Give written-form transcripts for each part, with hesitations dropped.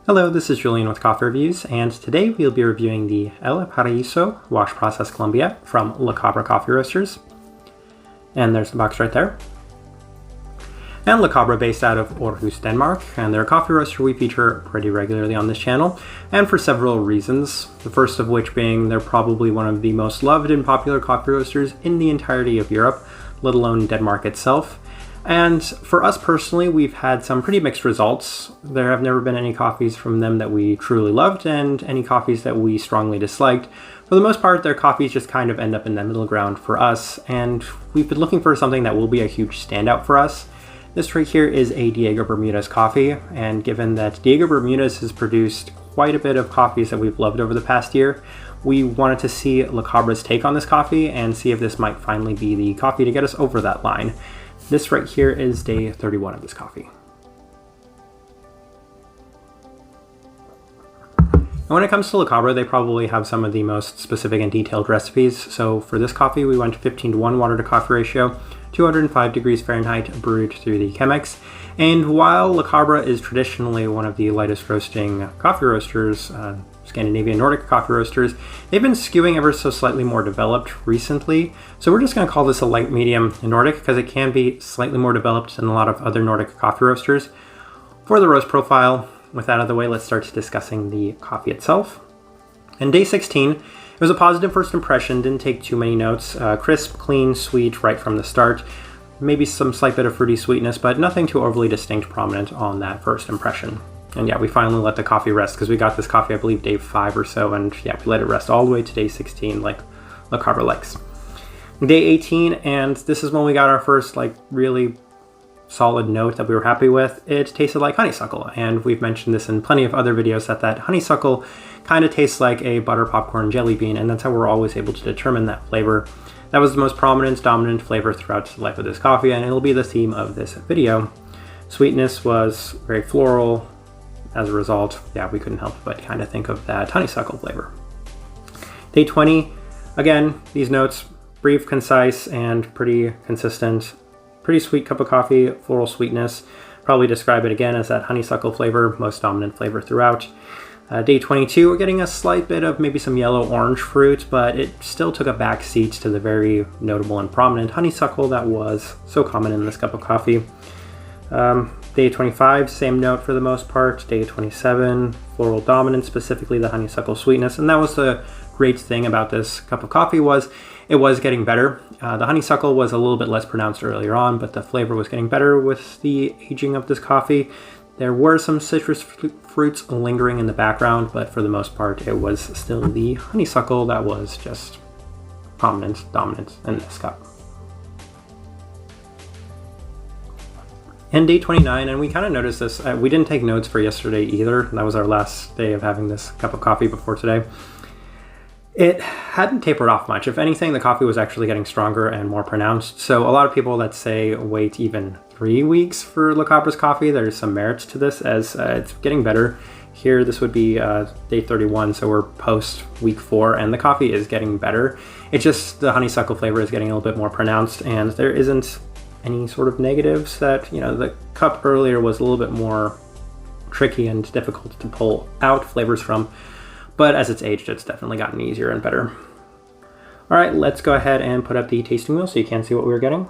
Hello, this is Julian with Coffee Reviews, and today we'll be reviewing the El Paraiso Wash Process Colombia from Cabra Coffee Roasters. And there's the box right there. And Cabra, based out of Aarhus, Denmark, and they're a coffee roaster we feature pretty regularly on this channel, and for several reasons. The first of which being they're probably one of the most loved and popular coffee roasters in the entirety of Europe, let alone Denmark itself. And for us personally, we've had some pretty mixed results. There have never been any coffees from them that we truly loved and any coffees that we strongly disliked. For the most part, their coffees just kind of end up in the middle ground for us, and we've been looking for something that will be a huge standout for us. This right here is a Diego Bermudez coffee, and given that Diego Bermudez has produced quite a bit of coffees that we've loved over the past year, we wanted to see Cabra's take on this coffee and see if this might finally be the coffee to get us over that line. This right here is day 31 of this coffee. And when it comes to Cabra, they probably have some of the most specific and detailed recipes. So for this coffee, we went 15:1 water to coffee ratio, 205 degrees Fahrenheit, brewed through the Chemex. And while Cabra is traditionally one of the lightest roasting coffee roasters, Scandinavian Nordic coffee roasters, they've been skewing ever so slightly more developed recently. So we're just going to call this a light medium Nordic because it can be slightly more developed than a lot of other Nordic coffee roasters. For the roast profile, with that out of the way, let's start discussing the coffee itself. And day 16, it was a positive first impression, didn't take too many notes. Crisp, clean, sweet right from the start. Maybe some slight bit of fruity sweetness, but nothing too overly distinct prominent on that first impression. And yeah, we finally let the coffee rest because we got this coffee, I believe, day 5 or so, and yeah, we let it rest all the way to day 16 like Cabra likes. Day 18, and this is when we got our first really solid note that we were happy with. It tasted like honeysuckle, and we've mentioned this in plenty of other videos that honeysuckle kind of tastes like a butter popcorn jelly bean, and that's how we're always able to determine that flavor. That was the most prominent, dominant flavor throughout the life of this coffee, and it'll be the theme of this video. Sweetness was very floral. As a result, yeah, we couldn't help but kind of think of that honeysuckle flavor. Day 20, again, these notes, brief, concise, and pretty consistent. Pretty sweet cup of coffee, floral sweetness. Probably describe it again as that honeysuckle flavor, most dominant flavor throughout. Day 22, we're getting a slight bit of maybe some yellow-orange fruit, but it still took a back seat to the very notable and prominent honeysuckle that was so common in this cup of coffee. Day 25, same note for the most part. Day 27, floral dominant, specifically the honeysuckle sweetness. And that was the great thing about this cup of coffee was it was getting better. The honeysuckle was a little bit less pronounced earlier on, but the flavor was getting better with the aging of this coffee. There were some citrus fruits lingering in the background, but for the most part, it was still the honeysuckle that was just prominent, dominant in this cup. And day 29, and we kind of noticed this, we didn't take notes for yesterday either. That was our last day of having this cup of coffee before today. It hadn't tapered off much. If anything, the coffee was actually getting stronger and more pronounced. So a lot of people that say wait even 3 weeks for Cabra's coffee, there's some merits to this as it's getting better. Here, this would be day 31, so we're post week 4, and the coffee is getting better. It's just the honeysuckle flavor is getting a little bit more pronounced, and there isn't any sort of negatives that, the cup earlier was a little bit more tricky and difficult to pull out flavors from, but as it's aged, it's definitely gotten easier and better. All right, let's go ahead and put up the tasting wheel so you can see what we were getting.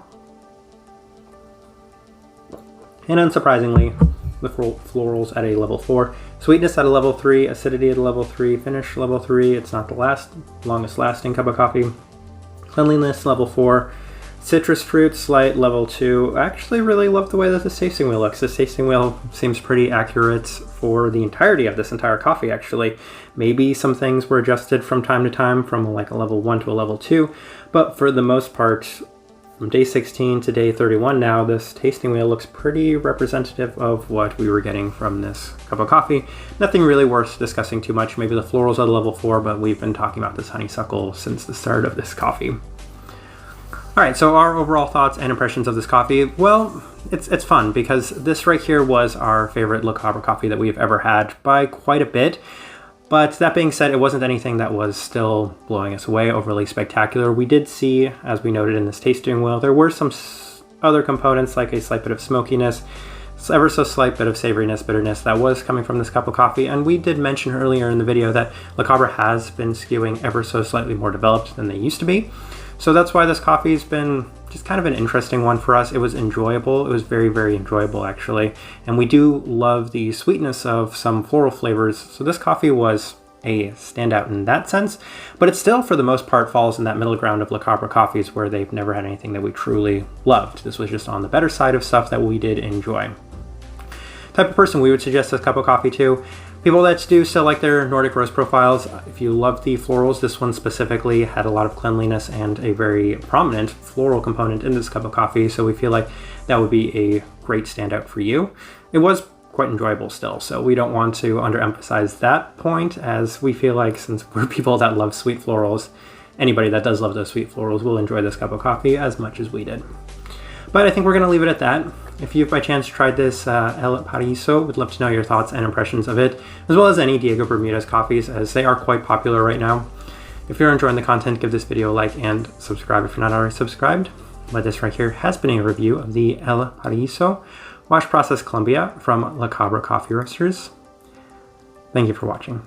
And unsurprisingly, the florals at a level 4, sweetness at a level 3, acidity at a level 3, finish level 3. It's not the longest lasting cup of coffee. Cleanliness level 4. Citrus fruit, slight level 2. I actually really love the way that this tasting wheel looks. This tasting wheel seems pretty accurate for the entirety of this entire coffee, actually. Maybe some things were adjusted from time to time from a level 1 to a level 2, but for the most part, from day 16 to day 31 now, this tasting wheel looks pretty representative of what we were getting from this cup of coffee. Nothing really worth discussing too much. Maybe the florals at a level 4, but we've been talking about this honeysuckle since the start of this coffee. All right, so our overall thoughts and impressions of this coffee, well, it's fun because this right here was our favorite Cabra coffee that we've ever had by quite a bit. But that being said, it wasn't anything that was still blowing us away, overly spectacular. We did see, as we noted in this tasting wheel, there were some other components like a slight bit of smokiness ever so slight bit of savoriness, bitterness that was coming from this cup of coffee. And we did mention earlier in the video that La Cabra has been skewing ever so slightly more developed than they used to be. So that's why this coffee has been just kind of an interesting one for us. It was enjoyable. It was very, very enjoyable actually. And we do love the sweetness of some floral flavors. So this coffee was a standout in that sense, but it still for the most part falls in that middle ground of La Cabra coffees where they've never had anything that we truly loved. This was just on the better side of stuff that we did enjoy. Type of person we would suggest this cup of coffee to: people that do still like their Nordic roast profiles. If you love the florals, this one specifically had a lot of cleanliness and a very prominent floral component in this cup of coffee, so we feel like that would be a great standout for you. It was quite enjoyable still, so we don't want to underemphasize that point, as we feel like since we're people that love sweet florals, anybody that does love those sweet florals will enjoy this cup of coffee as much as we did. But I think we're going to leave it at that. If you've by chance tried this El Paraiso, would love to know your thoughts and impressions of it, as well as any Diego Bermudez coffees, as they are quite popular right now. If you're enjoying the content, give this video a like and subscribe if you're not already subscribed. But this right here has been a review of the El Paraiso Wash Process Colombia from La Cabra Coffee Roasters. Thank you for watching.